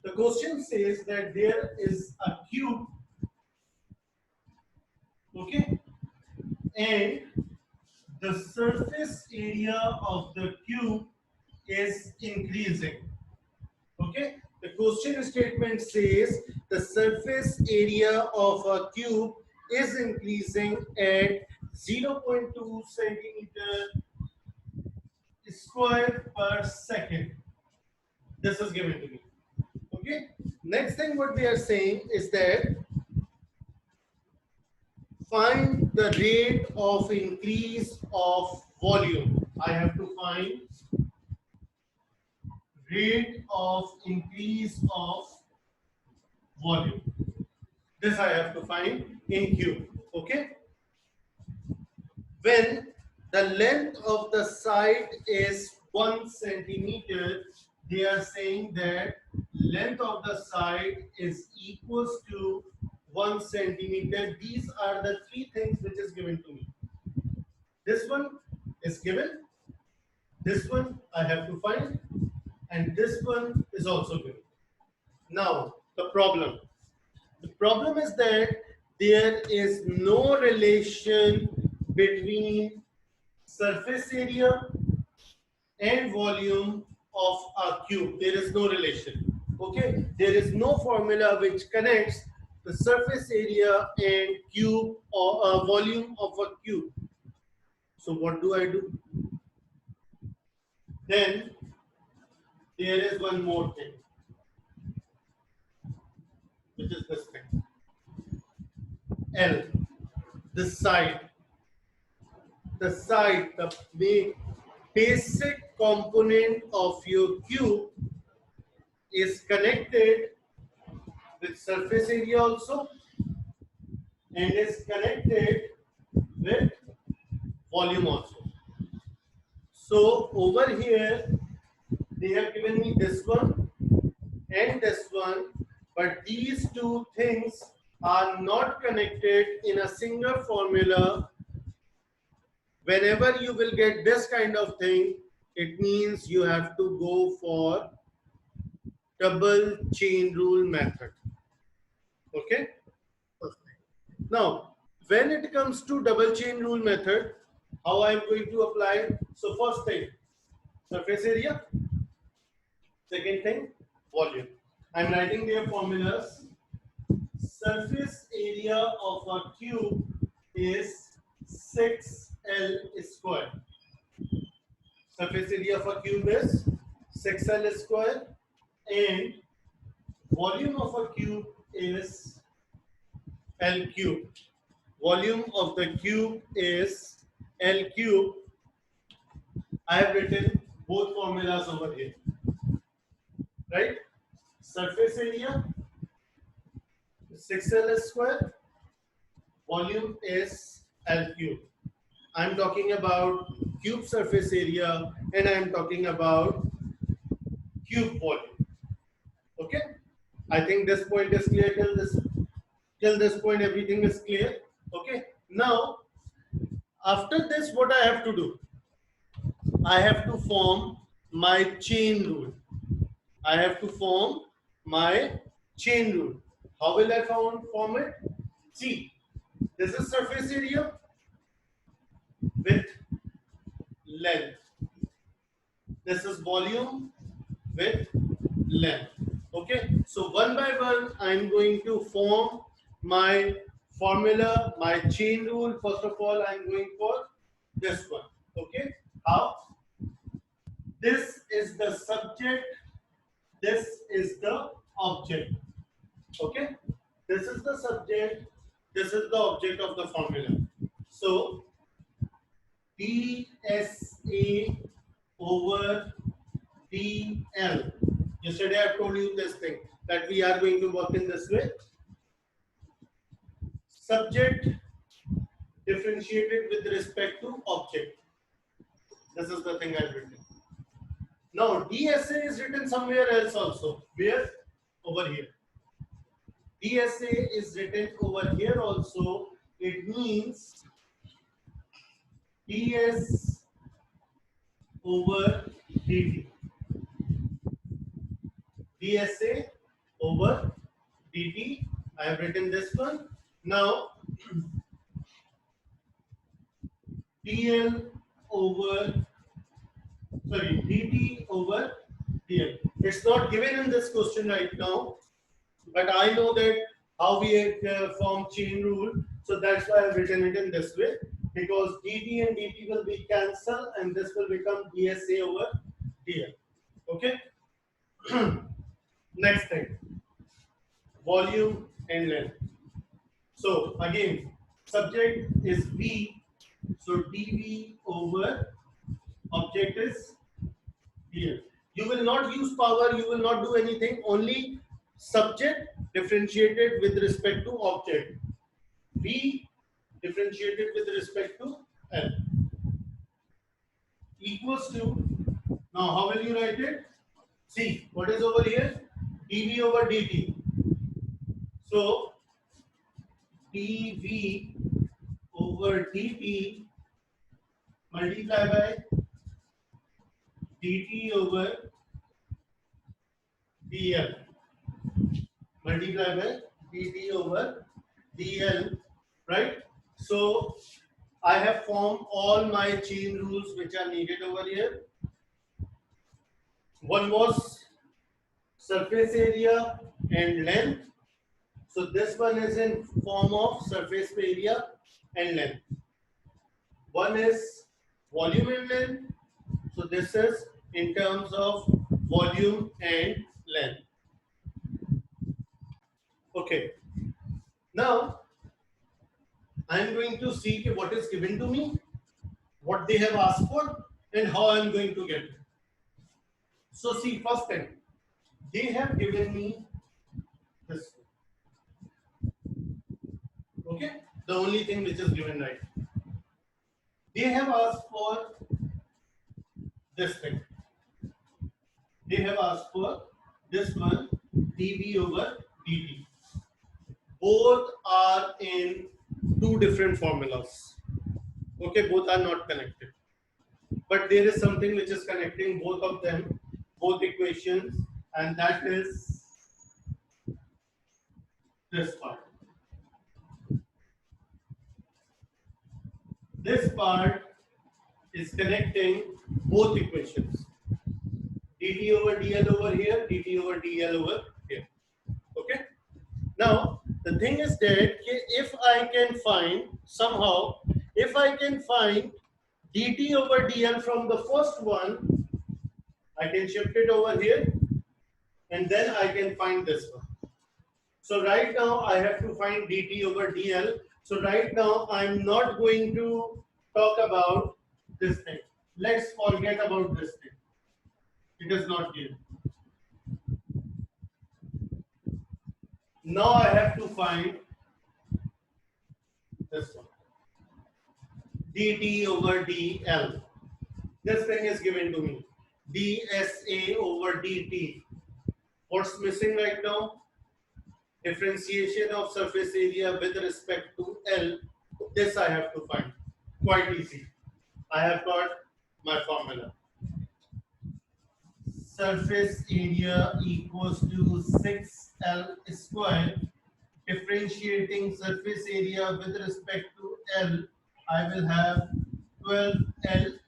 The question says that there is a cube, okay, and the surface area of the cube is increasing. Okay, the question statement says the surface area of a cube is increasing at 0.2 centimeter square per second. This is given to me. Okay, next thing what they are saying is that find the rate of increase of volume. I have to find rate of increase of volume. This I have to find in cube. Okay. When the length of the side is 1 centimeter, they are saying that length of the side is equals to 1 centimeter. These are the three things which is given to me. This one is given. This one I have to find. And this one is also given. Now, the problem. The problem is that there is no relation between surface area and volume of a cube. There is no relation. Okay, there is no formula which connects the surface area and cube or volume of a cube. So what do I do? Then there is one more thing, which is this thing. L, the side, the basic component of your cube is connected with surface area also and is connected with volume also. So over here they have given me this one and this one, but these two things are not connected in a single formula. Whenever you will get this kind of thing, it means you have to go for double chain rule method. Okay. Now, when it comes to double chain rule method, how I am going to apply? So first thing, surface area. Second thing, volume. I am writing their formulas. Surface area of a cube is 6L square. Surface area of a cube is 6L square and volume of a cube is L cube. Volume of the cube is L cube. I have written both formulas over here. Right? Surface area 6L square. Volume is L cube. I am talking about cube surface area and I am talking about cube volume. Okay? I think this point is clear. Till this point everything is clear. Okay? Now, after this what I have to do? I have to form my chain rule. I have to form my chain rule. How will I form it? See, this is surface area with length. This is volume with length. Okay, so one by one I am going to form my formula, my chain rule. First of all, I am going for this one. Okay, how? This is the subject, this is the object. Okay, this is the subject, this is the object of the formula. So dSA over dL. Yesterday I told you this thing that we are going to work in this way. Subject differentiated with respect to object. This is the thing I've written. Now dSA is written somewhere else also. Where? Over here. dSA is written over here also. It means ds over dt. dSA over dt. I have written this one. Now dl over, sorry, dt over dl. It's not given in this question right now, but I know that how we form chain rule, so that's why I've written it in this way, because dt and dt will be cancelled and this will become dsa over dl. Okay. Next thing, volume and length. So again, subject is v, so dv over object is dl. You will not use power, you will not do anything, only subject differentiated with respect to object. V differentiated with respect to L equals to, now how will you write it? See, what is over here? dv over dt. So dv over dt multiply by dt over dl multiply by dt over dl, right? So I have formed all my chain rules which are needed over here. One was surface area and length. So this one is in form of surface area and length. One is volume and length. So this is in terms of volume and length. Okay. Now I am going to see what is given to me, what they have asked for, and how I am going to get it. So see, first thing, they have given me this. Okay, the only thing which is given right. They have asked for this thing. They have asked for this one, dv over dt. Both are in two different formulas. Okay, both are not connected. But there is something which is connecting both of them, both equations, and that is this part. This part is connecting both equations. dt over dl over here, dt over dl over here. Okay. Now the thing is that if I can find somehow, if I can find dt over dl from the first one, I can shift it over here, and then I can find this one. So right now I have to find dt over dl. So right now I'm not going to talk about this thing. Let's forget about this thing. It is not here. Now I have to find this one. dt over dl. This thing is given to me. dsa over dt. What's missing right now? Differentiation of surface area with respect to L. This I have to find. Quite easy. I have got my formula. Surface area equals to 6L square. Differentiating surface area with respect to L, I will have 12L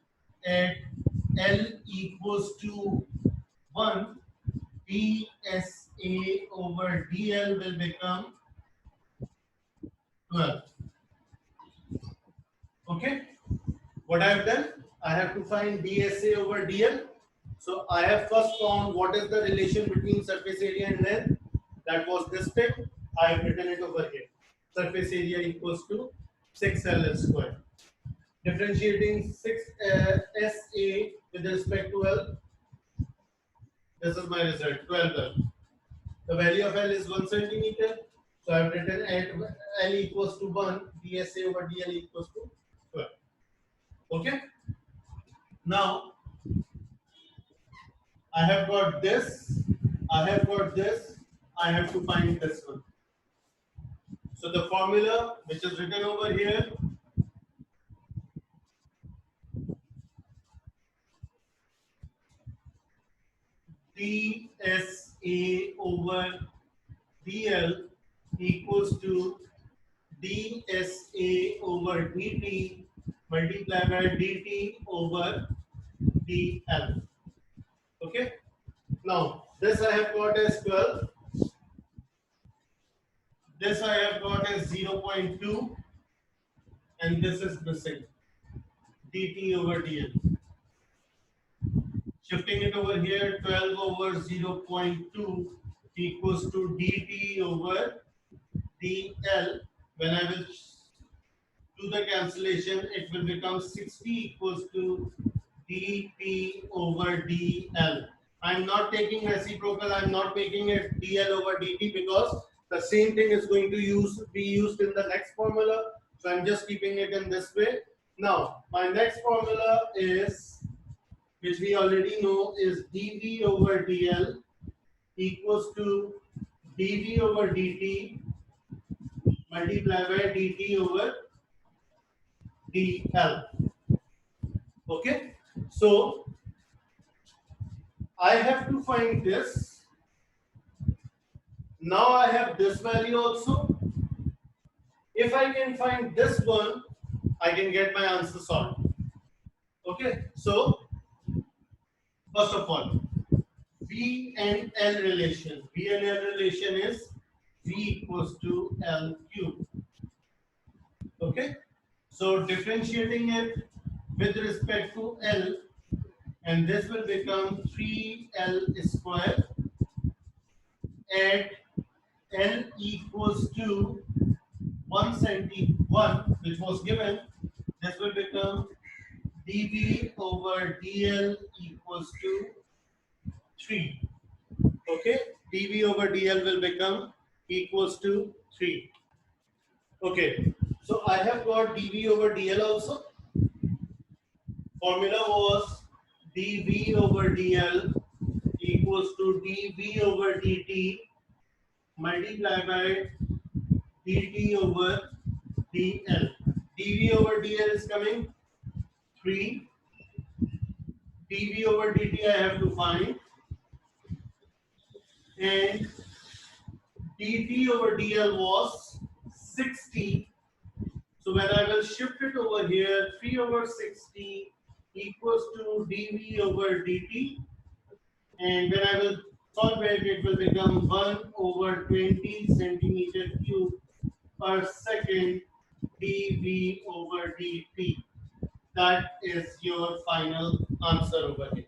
at L equals to 1. dsa over dl will become 12. Okay. What I have done? I have to find dsa over dl. So I have first found what is the relation between surface area and length. That was this thing. I have written it over here. Surface area equals to 6L square. Differentiating 6 SA with respect to L. This is my result, 12L. The value of L is 1 centimeter. So I have written at L equals to 1, dsa over dl equals to 12. Okay. Now I have got this. I have got this. I have to find this one. So the formula which is written over here, dsa over dl equals to dsa over dt multiplied by dt over dl. Okay. Now this I have got as 12. This I have got as 0.2, and this is missing, dt over dl. Shifting it over here, 12 over 0.2 equals to dt over dl. When I will do the cancellation, it will become 60 equals to dt over dl. I'm not taking reciprocal, I'm not making it dl over dt because the same thing is going to be used in the next formula. So I'm just keeping it in this way. Now, my next formula is, which we already know, is dv over dl equals to dv over dt multiplied by dt over dl. Okay, so I have to find this. Now I have this value also. If I can find this one, I can get my answer solved. Okay, so first of all, V and L relation. V and L relation is V equals to L cube. Okay, so differentiating it with respect to L, and this will become 3L square at L equals to 171, which was given. This will become dv over dl equals to 3. Okay, dv over dl will become equals to 3. Okay, so I have got dv over dl also. Formula was dv over dl equals to dv over dt multiplied by dt over dl. dv over dl is coming 3. dv over dt I have to find, and dt over dl was 60. So when I will shift it over here, 3 over 60 equals to dv over dt, and when I will solve it, it will become 1 over 20 centimeter cube per second dv over dt. That is your final answer over here.